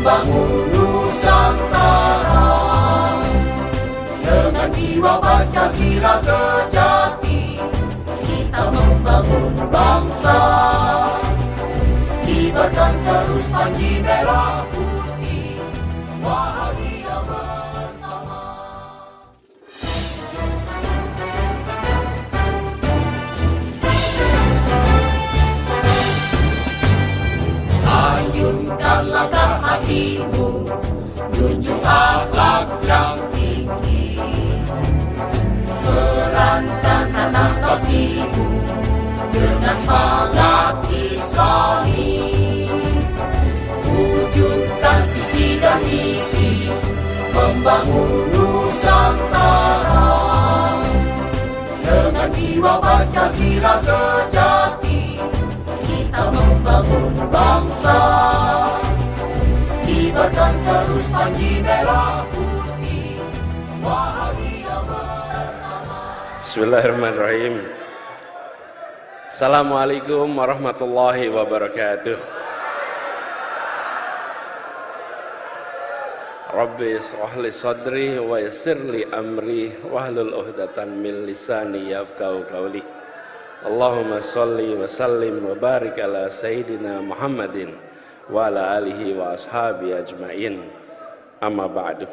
membangun Nusantara dengan jiwa Pancasila sejati. Kita membangun bangsa, kibarkan terus panji merah putih, bahagia bersama. Ayunkan langkah hatimu, junjung akhlak yang tinggi, kerankan anak bagimu dengan semangat Islami. Wujudkan visi dan misi, membangun Nusantara dengan jiwa Pancasila sejati. Kita membangun bangsa, kibarkan terus panji merah putih, bahagia bersama. Bismillahirrahmanirrahim. Assalamualaikum warahmatullahi wabarakatuh. Rabbi israh li sadri wa yassir li amri wahlul 'uqdatam min lisani yafqahu qawli. Allahumma shalli wa sallim wa barik ala sayyidina Muhammadin wa ala alihi wa ashabi ajmain. Amma ba'du.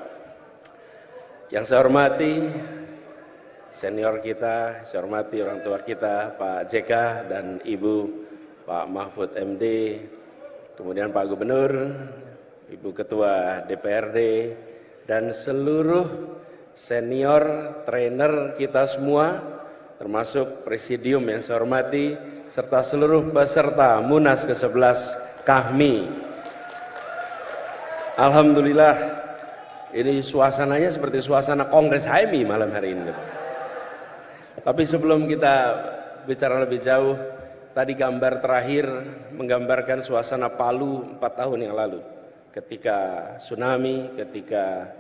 Yang saya hormati senior kita, saya hormati orang tua kita Pak JK dan Ibu Pak Mahfud MD, kemudian Pak Gubernur, Ibu Ketua DPRD, dan seluruh senior trainer kita semua, termasuk presidium yang saya hormati, serta seluruh peserta Munas ke-11 KAHMI. Alhamdulillah, ini suasananya seperti suasana Kongres HMI malam hari ini. Tapi sebelum kita bicara lebih jauh, tadi gambar terakhir menggambarkan suasana Palu 4 tahun yang lalu. Ketika tsunami, ketika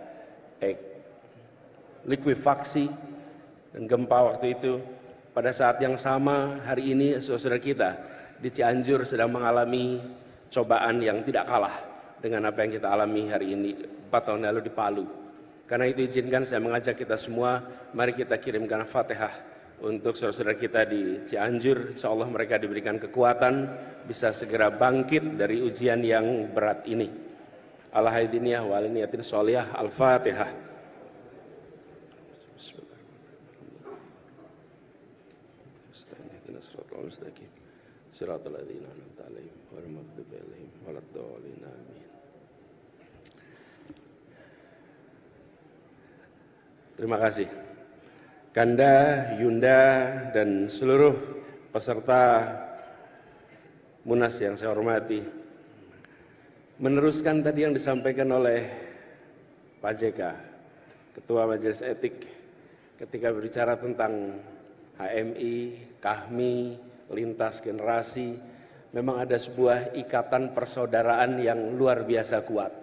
likuifaksi dan gempa waktu itu. Pada saat yang sama hari ini saudara kita di Cianjur sedang mengalami cobaan yang tidak kalah dengan apa yang kita alami hari ini 4 tahun lalu di Palu. Karena itu izinkan saya mengajak kita semua, mari kita kirimkan Fatihah untuk saudara-saudara kita di Cianjur. Insya Allah mereka diberikan kekuatan, bisa segera bangkit dari ujian yang berat ini. Al-Haidiniyah wal-Niyatin Sholihah. Al-Fatihah. Shiratal ladzina an'amta 'alaihim ghairil maghdubi 'alaihim waladdallin. Amin. Terima kasih Kanda, Yunda, dan seluruh peserta Munas yang saya hormati. Meneruskan tadi yang disampaikan oleh Pak JK, Ketua Majelis Etik, ketika berbicara tentang HMI, KAHMI, lintas generasi, memang ada sebuah ikatan persaudaraan yang luar biasa kuat.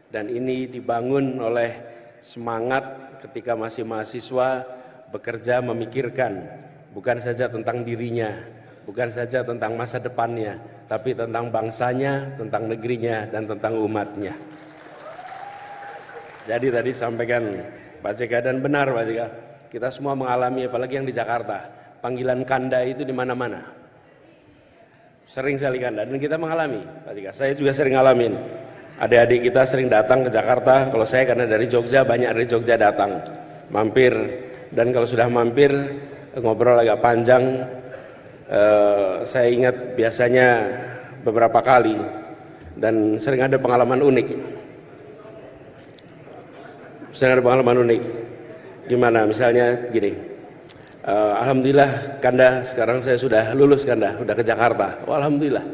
Dan ini dibangun oleh semangat ketika masih mahasiswa bekerja memikirkan bukan saja tentang dirinya, bukan saja tentang masa depannya, tapi tentang bangsanya, tentang negerinya, dan tentang umatnya. Jadi tadi sampaikan Pak JK, dan benar Pak JK, kita semua mengalami, apalagi yang di Jakarta, panggilan Kanda itu di mana-mana. Sering sekali Kanda, dan kita mengalami Pak JK. Saya juga sering ngalamin. Adik-adik kita sering datang ke Jakarta, kalau saya karena dari Jogja, banyak dari Jogja datang, mampir, dan kalau sudah mampir, ngobrol agak panjang. Saya ingat biasanya beberapa kali, dan sering ada pengalaman unik. Gimana, misalnya gini, alhamdulillah Kanda, sekarang saya sudah lulus Kanda, sudah ke Jakarta. Oh, alhamdulillah,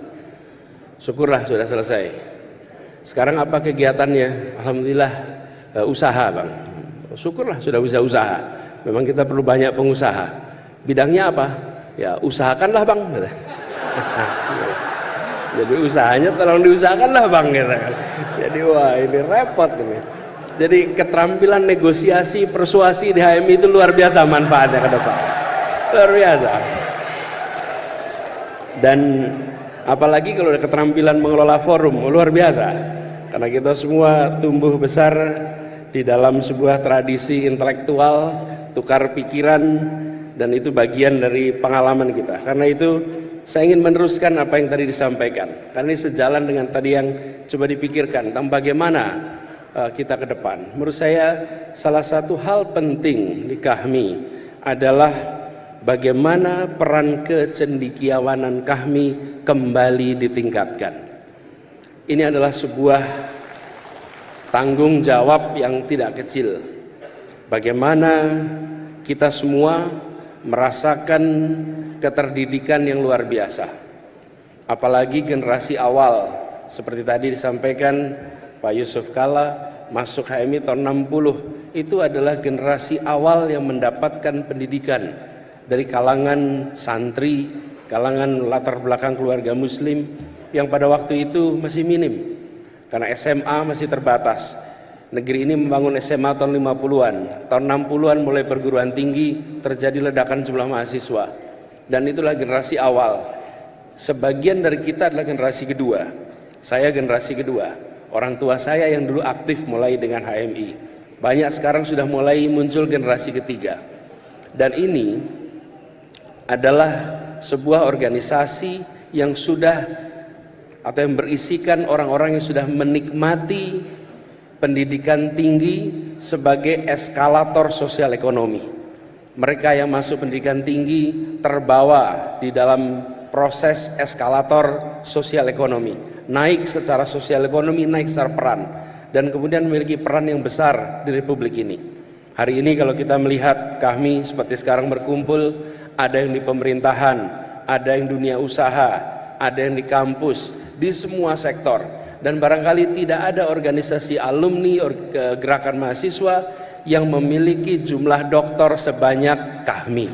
syukurlah sudah selesai. Sekarang apa kegiatannya? Alhamdulillah usaha Bang. Syukurlah sudah bisa usaha. Memang kita perlu banyak pengusaha. Bidangnya apa? Ya usahakanlah Bang. Jadi usahanya tolong diusahakanlah Bang. Jadi wah ini repot ini. Jadi keterampilan negosiasi, persuasi di HMI itu luar biasa manfaatnya ke depan. Luar biasa. Dan apalagi kalau ada keterampilan mengelola forum, luar biasa. Karena kita semua tumbuh besar di dalam sebuah tradisi intelektual, tukar pikiran, dan itu bagian dari pengalaman kita. Karena itu saya ingin meneruskan apa yang tadi disampaikan, karena ini sejalan dengan tadi yang coba dipikirkan tentang bagaimana kita ke depan. Menurut saya salah satu hal penting di KAHMI adalah bagaimana peran kecendekiawanan KAHMI kembali ditingkatkan. Ini adalah sebuah tanggung jawab yang tidak kecil. Bagaimana kita semua merasakan keterdidikan yang luar biasa, apalagi generasi awal seperti tadi disampaikan Pak Yusuf Kalla, masuk HMI tahun 60, itu adalah generasi awal yang mendapatkan pendidikan dari kalangan santri, kalangan latar belakang keluarga muslim yang pada waktu itu masih minim karena SMA masih terbatas. Negeri ini membangun SMA tahun 50-an, tahun 60-an mulai perguruan tinggi, terjadi ledakan jumlah mahasiswa. Dan itulah generasi awal. Sebagian dari kita adalah generasi kedua. Saya generasi kedua. Orang tua saya yang dulu aktif mulai dengan HMI. Banyak sekarang sudah mulai muncul generasi ketiga. Dan ini adalah sebuah organisasi yang sudah atau yang berisikan orang-orang yang sudah menikmati pendidikan tinggi sebagai eskalator sosial ekonomi. Mereka yang masuk pendidikan tinggi terbawa di dalam proses eskalator sosial ekonomi, naik secara sosial ekonomi, naik secara peran, dan kemudian memiliki peran yang besar di Republik ini. Hari ini kalau kita melihat KAHMI seperti sekarang berkumpul, ada yang di pemerintahan, ada yang dunia usaha, ada yang di kampus, di semua sektor. Dan barangkali tidak ada organisasi alumni gerakan mahasiswa yang memiliki jumlah doktor sebanyak KAHMI,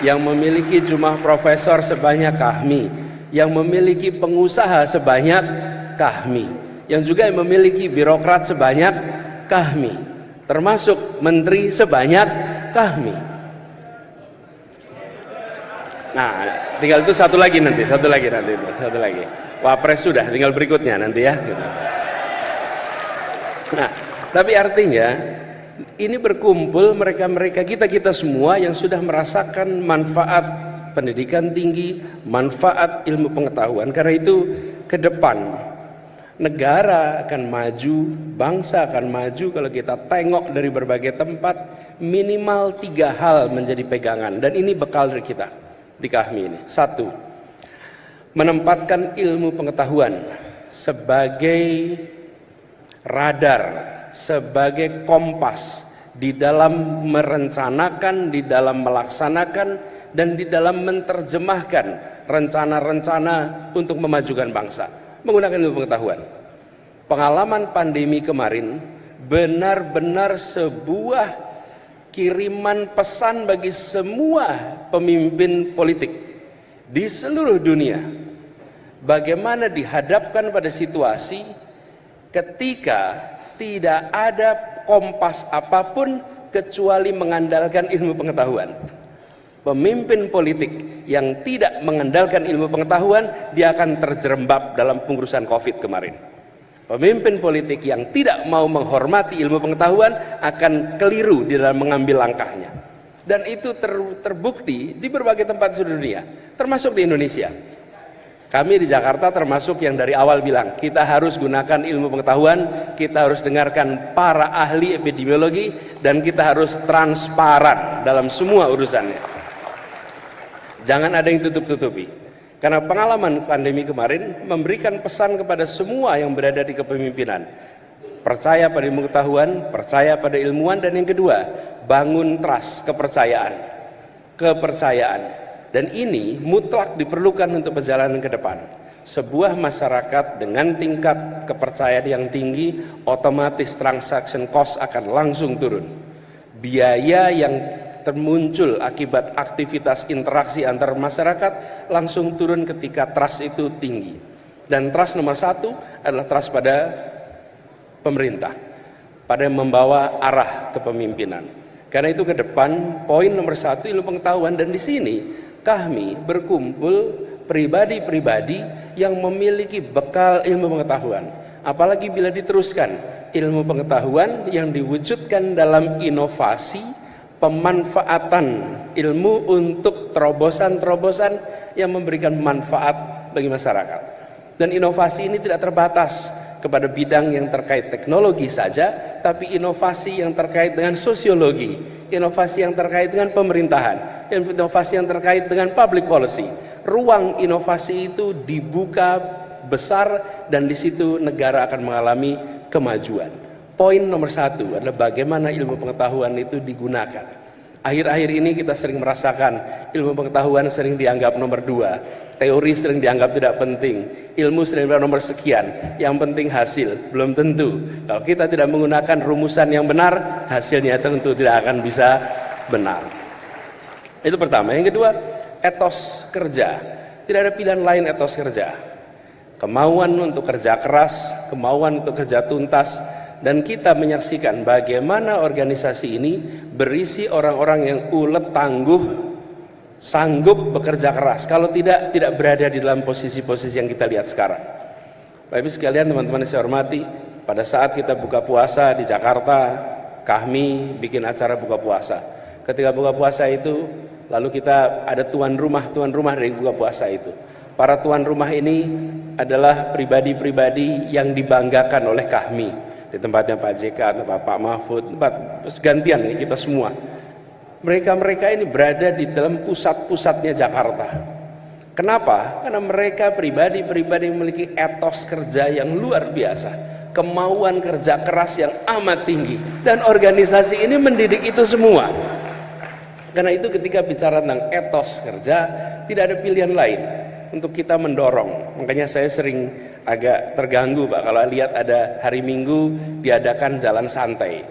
yang memiliki jumlah profesor sebanyak KAHMI, yang memiliki pengusaha sebanyak KAHMI, yang juga memiliki birokrat sebanyak KAHMI, termasuk menteri sebanyak KAHMI. Nah, tinggal itu satu lagi nanti. Wapres sudah, tinggal berikutnya nanti ya. Gitu. Nah, tapi artinya ini berkumpul mereka-mereka kita semua yang sudah merasakan manfaat pendidikan tinggi, manfaat ilmu pengetahuan. Karena itu ke depan negara akan maju, bangsa akan maju kalau kita tengok dari berbagai tempat. Minimal 3 hal menjadi pegangan, dan ini bekal dari kita di KAHMI ini. 1, menempatkan ilmu pengetahuan sebagai radar, sebagai kompas di dalam merencanakan, di dalam melaksanakan, dan di dalam menerjemahkan rencana-rencana untuk memajukan bangsa menggunakan ilmu pengetahuan. Pengalaman pandemi kemarin benar-benar sebuah kiriman pesan bagi semua pemimpin politik di seluruh dunia, bagaimana dihadapkan pada situasi ketika tidak ada kompas apapun kecuali mengandalkan ilmu pengetahuan. Pemimpin politik yang tidak mengandalkan ilmu pengetahuan, dia akan terjerembab dalam pengurusan COVID kemarin. Pemimpin politik yang tidak mau menghormati ilmu pengetahuan akan keliru di dalam mengambil langkahnya. Dan itu terbukti di berbagai tempat di seluruh dunia, termasuk di Indonesia. Kami di Jakarta termasuk yang dari awal bilang, kita harus gunakan ilmu pengetahuan, kita harus dengarkan para ahli epidemiologi, dan kita harus transparan dalam semua urusannya. Jangan ada yang tutup-tutupi. Karena pengalaman pandemi kemarin memberikan pesan kepada semua yang berada di kepemimpinan. Percaya pada ilmu pengetahuan, percaya pada ilmuwan, dan yang kedua, bangun trust, kepercayaan. Dan ini mutlak diperlukan untuk perjalanan ke depan. Sebuah masyarakat dengan tingkat kepercayaan yang tinggi, otomatis transaction cost akan langsung turun. Biaya yang termuncul akibat aktivitas interaksi antar masyarakat langsung turun ketika trust itu tinggi. Dan trust nomor 1 adalah trust pada pemerintah, pada yang membawa arah kepemimpinan. Karena itu ke depan poin nomor 1 ilmu pengetahuan, dan di sini KAHMI berkumpul pribadi-pribadi yang memiliki bekal ilmu pengetahuan. Apalagi bila diteruskan ilmu pengetahuan yang diwujudkan dalam inovasi, pemanfaatan ilmu untuk terobosan-terobosan yang memberikan manfaat bagi masyarakat. Dan inovasi ini tidak terbatas kepada bidang yang terkait teknologi saja, tapi inovasi yang terkait dengan sosiologi, inovasi yang terkait dengan pemerintahan, inovasi yang terkait dengan public policy. Ruang inovasi itu dibuka besar dan di situ negara akan mengalami kemajuan. Poin nomor 1 adalah bagaimana ilmu pengetahuan itu digunakan. Akhir-akhir ini kita sering merasakan ilmu pengetahuan sering dianggap nomor 2, teori sering dianggap tidak penting, ilmu sering dianggap nomor sekian, yang penting hasil. Belum tentu. Kalau kita tidak menggunakan rumusan yang benar, hasilnya tentu tidak akan bisa benar. Itu pertama. Yang kedua, etos kerja. Tidak ada pilihan lain etos kerja. Kemauan untuk kerja keras, kemauan untuk kerja tuntas, dan kita menyaksikan bagaimana organisasi ini berisi orang-orang yang ulet, tangguh, sanggup bekerja keras. Kalau tidak berada di dalam posisi-posisi yang kita lihat sekarang. Bapak Ibu sekalian, teman-teman yang saya hormati, pada saat kita buka puasa di Jakarta, kami bikin acara buka puasa. Ketika buka puasa itu, lalu kita ada tuan rumah dari buka puasa itu. Para tuan rumah ini adalah pribadi-pribadi yang dibanggakan oleh kami. Di tempatnya Pak JK, tempat Pak Mahfud, tempat gantian ini kita semua. Mereka ini berada di dalam pusat-pusatnya Jakarta. Kenapa? Karena mereka pribadi-pribadi yang memiliki etos kerja yang luar biasa, kemauan kerja keras yang amat tinggi, dan organisasi ini mendidik itu semua. Karena itu ketika bicara tentang etos kerja, tidak ada pilihan lain untuk kita mendorong. Makanya saya sering agak terganggu Pak kalau lihat ada hari Minggu diadakan jalan santai.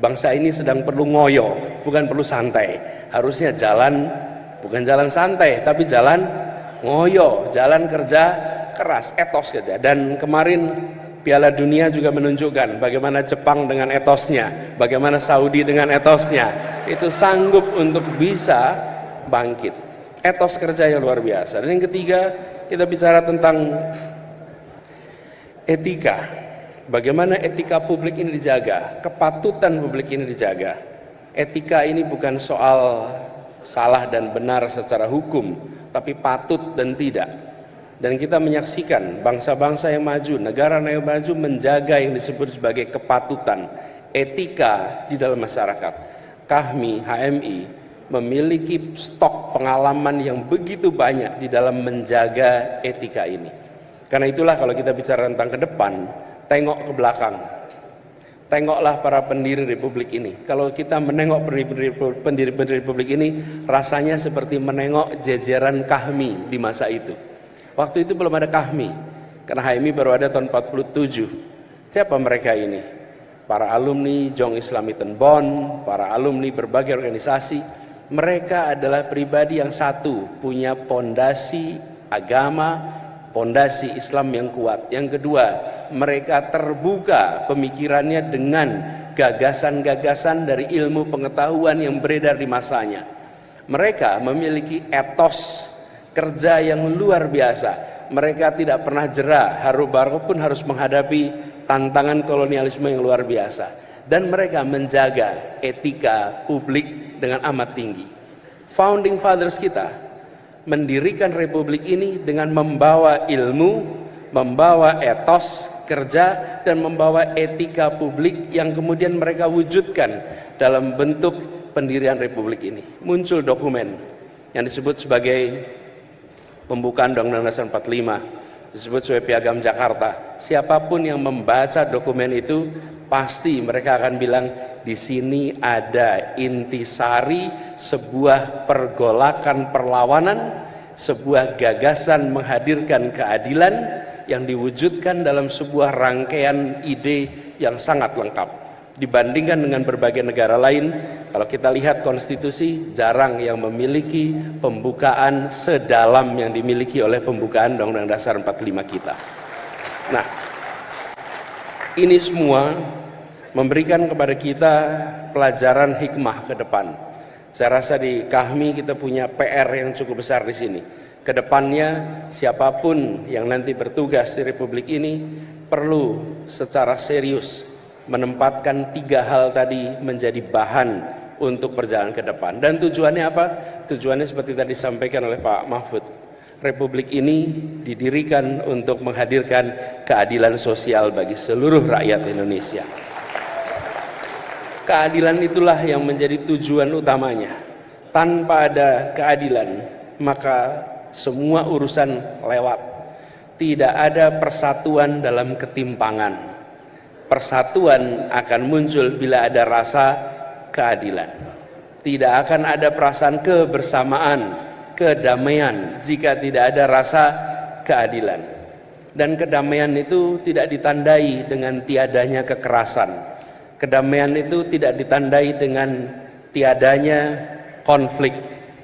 Bangsa ini sedang perlu ngoyo, bukan perlu santai. Harusnya jalan, bukan jalan santai, tapi jalan ngoyo, jalan kerja keras, etos kerja. Dan kemarin Piala Dunia juga menunjukkan bagaimana Jepang dengan etosnya, bagaimana Saudi dengan etosnya, itu sanggup untuk bisa bangkit. Etos kerja yang luar biasa. Dan yang ketiga, kita bicara tentang etika. Bagaimana etika publik ini dijaga, kepatutan publik ini dijaga. Etika ini bukan soal salah dan benar secara hukum, tapi patut dan tidak. Dan kita menyaksikan bangsa-bangsa yang maju, negara yang maju menjaga yang disebut sebagai kepatutan, etika di dalam masyarakat. Kami, HMI, memiliki stok pengalaman yang begitu banyak di dalam menjaga etika ini. Karena itulah kalau kita bicara tentang ke depan, tengok ke belakang. Tengoklah para pendiri Republik ini. Kalau kita menengok pendiri-pendiri Republik ini, rasanya seperti menengok jajaran Kahmi di masa itu. Waktu itu belum ada Kahmi, karena HMI baru ada tahun 47. Siapa mereka ini? Para alumni Jong Islam Iten Bon, para alumni berbagai organisasi. Mereka adalah pribadi yang satu, punya pondasi agama, pondasi Islam yang kuat. Yang kedua, mereka terbuka pemikirannya dengan gagasan-gagasan dari ilmu pengetahuan yang beredar di masanya. Mereka memiliki etos kerja yang luar biasa. Mereka tidak pernah jera, pun harus menghadapi tantangan kolonialisme yang luar biasa. Dan mereka menjaga etika publik dengan amat tinggi. Founding fathers kita mendirikan republik ini dengan membawa ilmu, membawa etos kerja, dan membawa etika publik yang kemudian mereka wujudkan dalam bentuk pendirian republik ini. Muncul dokumen yang disebut sebagai pembukaan Undang-Undang Dasar 45, disebut sebagai Piagam Jakarta. Siapapun yang membaca dokumen itu pasti mereka akan bilang, di sini ada intisari sebuah pergolakan perlawanan, sebuah gagasan menghadirkan keadilan yang diwujudkan dalam sebuah rangkaian ide yang sangat lengkap. Dibandingkan dengan berbagai negara lain, kalau kita lihat konstitusi, jarang yang memiliki pembukaan sedalam yang dimiliki oleh pembukaan Undang-Undang Dasar 45 kita. Nah, ini semua memberikan kepada kita pelajaran hikmah ke depan. Saya rasa di Kahmi kita punya PR yang cukup besar di sini. Kedepannya siapapun yang nanti bertugas di Republik ini, perlu secara serius menempatkan 3 hal tadi menjadi bahan untuk perjalanan ke depan. Dan tujuannya apa? Tujuannya seperti tadi disampaikan oleh Pak Mahfud. Republik ini didirikan untuk menghadirkan keadilan sosial bagi seluruh rakyat Indonesia. Keadilan itulah yang menjadi tujuan utamanya. Tanpa ada keadilan, maka semua urusan lewat. Tidak ada persatuan dalam ketimpangan. Persatuan akan muncul bila ada rasa keadilan. Tidak akan ada perasaan kebersamaan, kedamaian jika tidak ada rasa keadilan. Dan kedamaian itu tidak ditandai dengan tiadanya kekerasan. Kedamaian itu tidak ditandai dengan tiadanya konflik.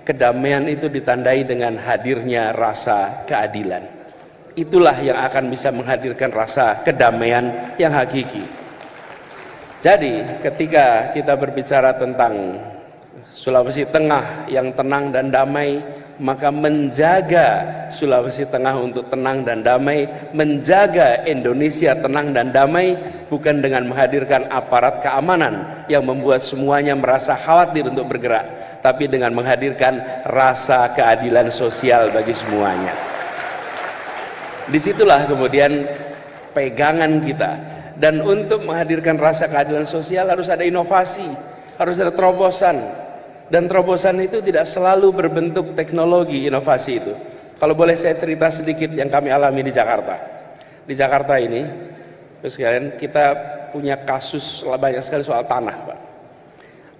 Kedamaian itu ditandai dengan hadirnya rasa keadilan. Itulah yang akan bisa menghadirkan rasa kedamaian yang hakiki. Jadi ketika kita berbicara tentang Sulawesi Tengah yang tenang dan damai, maka menjaga Sulawesi Tengah untuk tenang dan damai, menjaga Indonesia tenang dan damai, bukan dengan menghadirkan aparat keamanan yang membuat semuanya merasa khawatir untuk bergerak, tapi dengan menghadirkan rasa keadilan sosial bagi semuanya. Disitulah kemudian pegangan kita. Dan untuk menghadirkan rasa keadilan sosial harus ada inovasi, harus ada terobosan. Dan terobosan itu tidak selalu berbentuk teknologi inovasi itu. Kalau boleh saya cerita sedikit yang kami alami di Jakarta. Di Jakarta ini, terus sekalian, kita punya kasus banyak sekali soal tanah, Pak.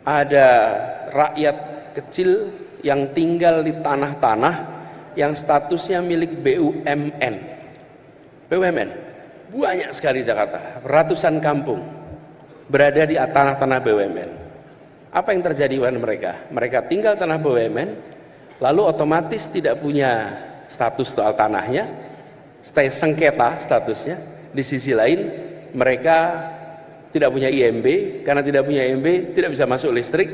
Ada rakyat kecil yang tinggal di tanah-tanah yang statusnya milik BUMN. BUMN, banyak sekali di Jakarta, ratusan kampung berada di tanah-tanah BUMN. Apa yang terjadi pada mereka? Mereka tinggal tanah BUMN, lalu otomatis tidak punya status soal tanahnya, stay sengketa statusnya. Di sisi lain, mereka tidak punya IMB, karena tidak punya IMB tidak bisa masuk listrik,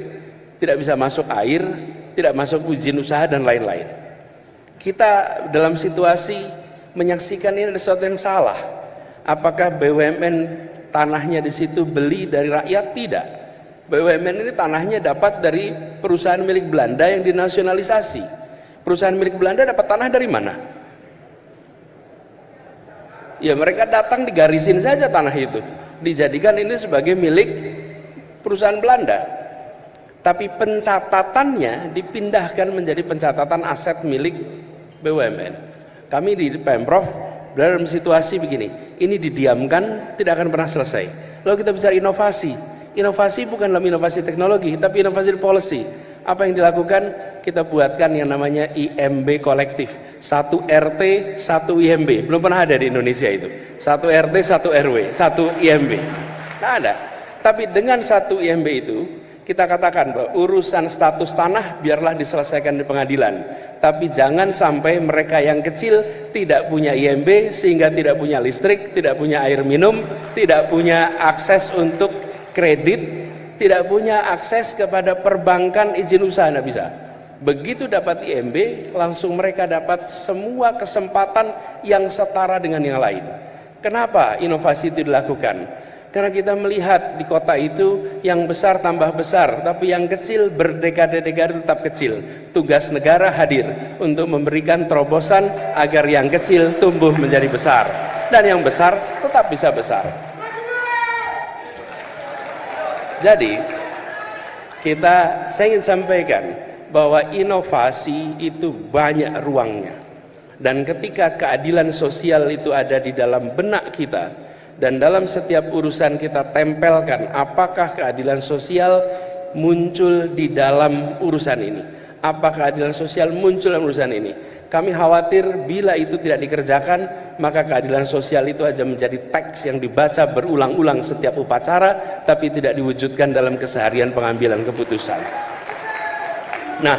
tidak bisa masuk air, tidak masuk izin usaha dan lain-lain. Kita dalam situasi menyaksikan ini ada sesuatu yang salah. Apakah BUMN tanahnya di situ beli dari rakyat? Tidak. BUMN ini tanahnya dapat dari perusahaan milik Belanda yang dinasionalisasi. Perusahaan milik Belanda dapat tanah dari mana? Ya mereka datang digarisin saja tanah itu, dijadikan ini sebagai milik perusahaan Belanda. Tapi pencatatannya dipindahkan menjadi pencatatan aset milik BUMN. Kami di Pemprov berada dalam situasi begini, ini didiamkan tidak akan pernah selesai. Lalu kita bicara inovasi. Inovasi bukan dalam inovasi teknologi, tapi inovasi policy. Apa yang dilakukan? Kita buatkan yang namanya IMB kolektif. 1 RT, 1 IMB. Belum pernah ada di Indonesia itu. 1 RT, 1 RW, 1 IMB. Tidak ada. Tapi dengan 1 IMB itu, kita katakan bahwa urusan status tanah biarlah diselesaikan di pengadilan, tapi jangan sampai mereka yang kecil tidak punya IMB sehingga tidak punya listrik, tidak punya air minum, tidak punya akses untuk kredit, tidak punya akses kepada perbankan izin usaha, tidak bisa. Begitu dapat IMB, langsung mereka dapat semua kesempatan yang setara dengan yang lain. Kenapa inovasi itu dilakukan? Karena kita melihat di kota itu yang besar tambah besar, tapi yang kecil berdekade-dekade tetap kecil. Tugas negara hadir untuk memberikan terobosan agar yang kecil tumbuh menjadi besar dan yang besar tetap bisa besar. Jadi saya ingin sampaikan bahwa inovasi itu banyak ruangnya, dan ketika keadilan sosial itu ada di dalam benak kita, dan dalam setiap urusan kita tempelkan apakah keadilan sosial muncul di dalam urusan ini, apakah keadilan sosial muncul dalam urusan ini. Kami khawatir bila itu tidak dikerjakan, maka keadilan sosial itu aja menjadi teks yang dibaca berulang-ulang setiap upacara, tapi tidak diwujudkan dalam keseharian pengambilan keputusan. Nah,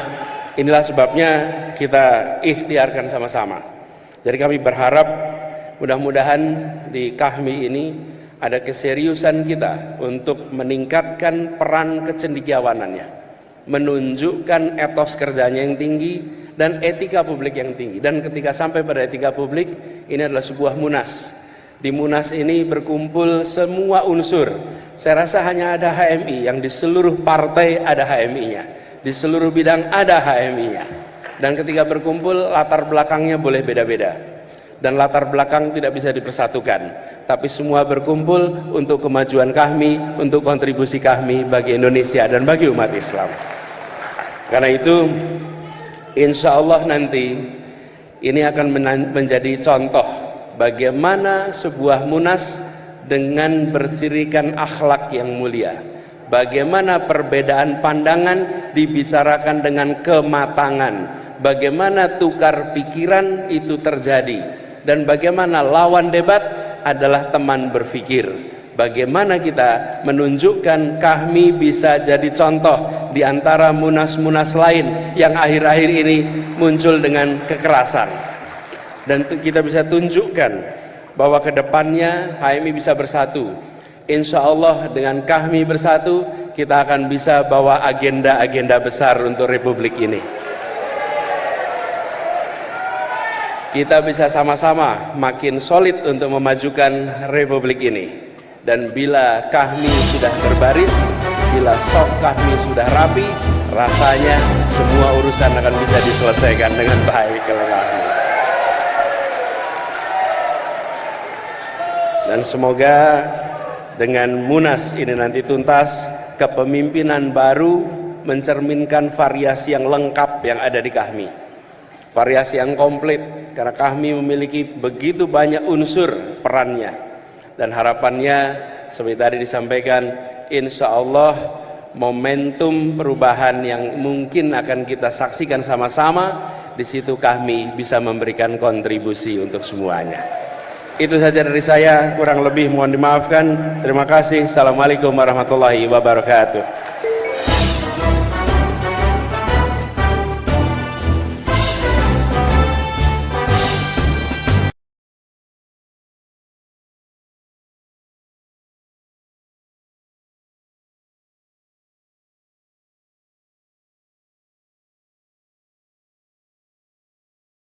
inilah sebabnya kita ikhtiarkan sama-sama. Jadi kami berharap mudah-mudahan di KAHMI ini ada keseriusan kita untuk meningkatkan peran kecendekiawanannya, menunjukkan etos kerjanya yang tinggi dan etika publik yang tinggi. Dan ketika sampai pada etika publik, ini adalah sebuah munas Di Munas ini berkumpul semua unsur. Saya rasa hanya ada HMI, yang di seluruh partai ada HMI-nya, di seluruh bidang ada HMI-nya. Dan ketika berkumpul, latar belakangnya boleh beda-beda, dan latar belakang tidak bisa dipersatukan, tapi semua berkumpul untuk kemajuan kami, untuk kontribusi kami bagi Indonesia dan bagi umat Islam. Karena itu, insya Allah nanti ini akan menjadi contoh bagaimana sebuah Munas dengan bercirikan akhlak yang mulia, bagaimana perbedaan pandangan dibicarakan dengan kematangan, bagaimana tukar pikiran itu terjadi, dan bagaimana lawan debat adalah teman berpikir. Bagaimana kita menunjukkan kami bisa jadi contoh di antara munas-munas lain yang akhir-akhir ini muncul dengan kekerasan, dan kita bisa tunjukkan bahwa kedepannya HMI bisa bersatu. Insya Allah dengan kami bersatu, kita akan bisa bawa agenda-agenda besar untuk Republik ini. Kita bisa sama-sama makin solid untuk memajukan Republik ini. Dan bila kami sudah berbaris, bila saf kami sudah rapi, rasanya semua urusan akan bisa diselesaikan dengan baik oleh kami. Dan semoga dengan Munas ini nanti tuntas, kepemimpinan baru mencerminkan variasi yang lengkap yang ada di kami, variasi yang komplit, karena kami memiliki begitu banyak unsur perannya. Dan harapannya seperti tadi disampaikan, insya Allah momentum perubahan yang mungkin akan kita saksikan sama-sama, di situ kami bisa memberikan kontribusi untuk semuanya. Itu saja dari saya, kurang lebih mohon dimaafkan. Terima kasih. Assalamualaikum warahmatullahi wabarakatuh.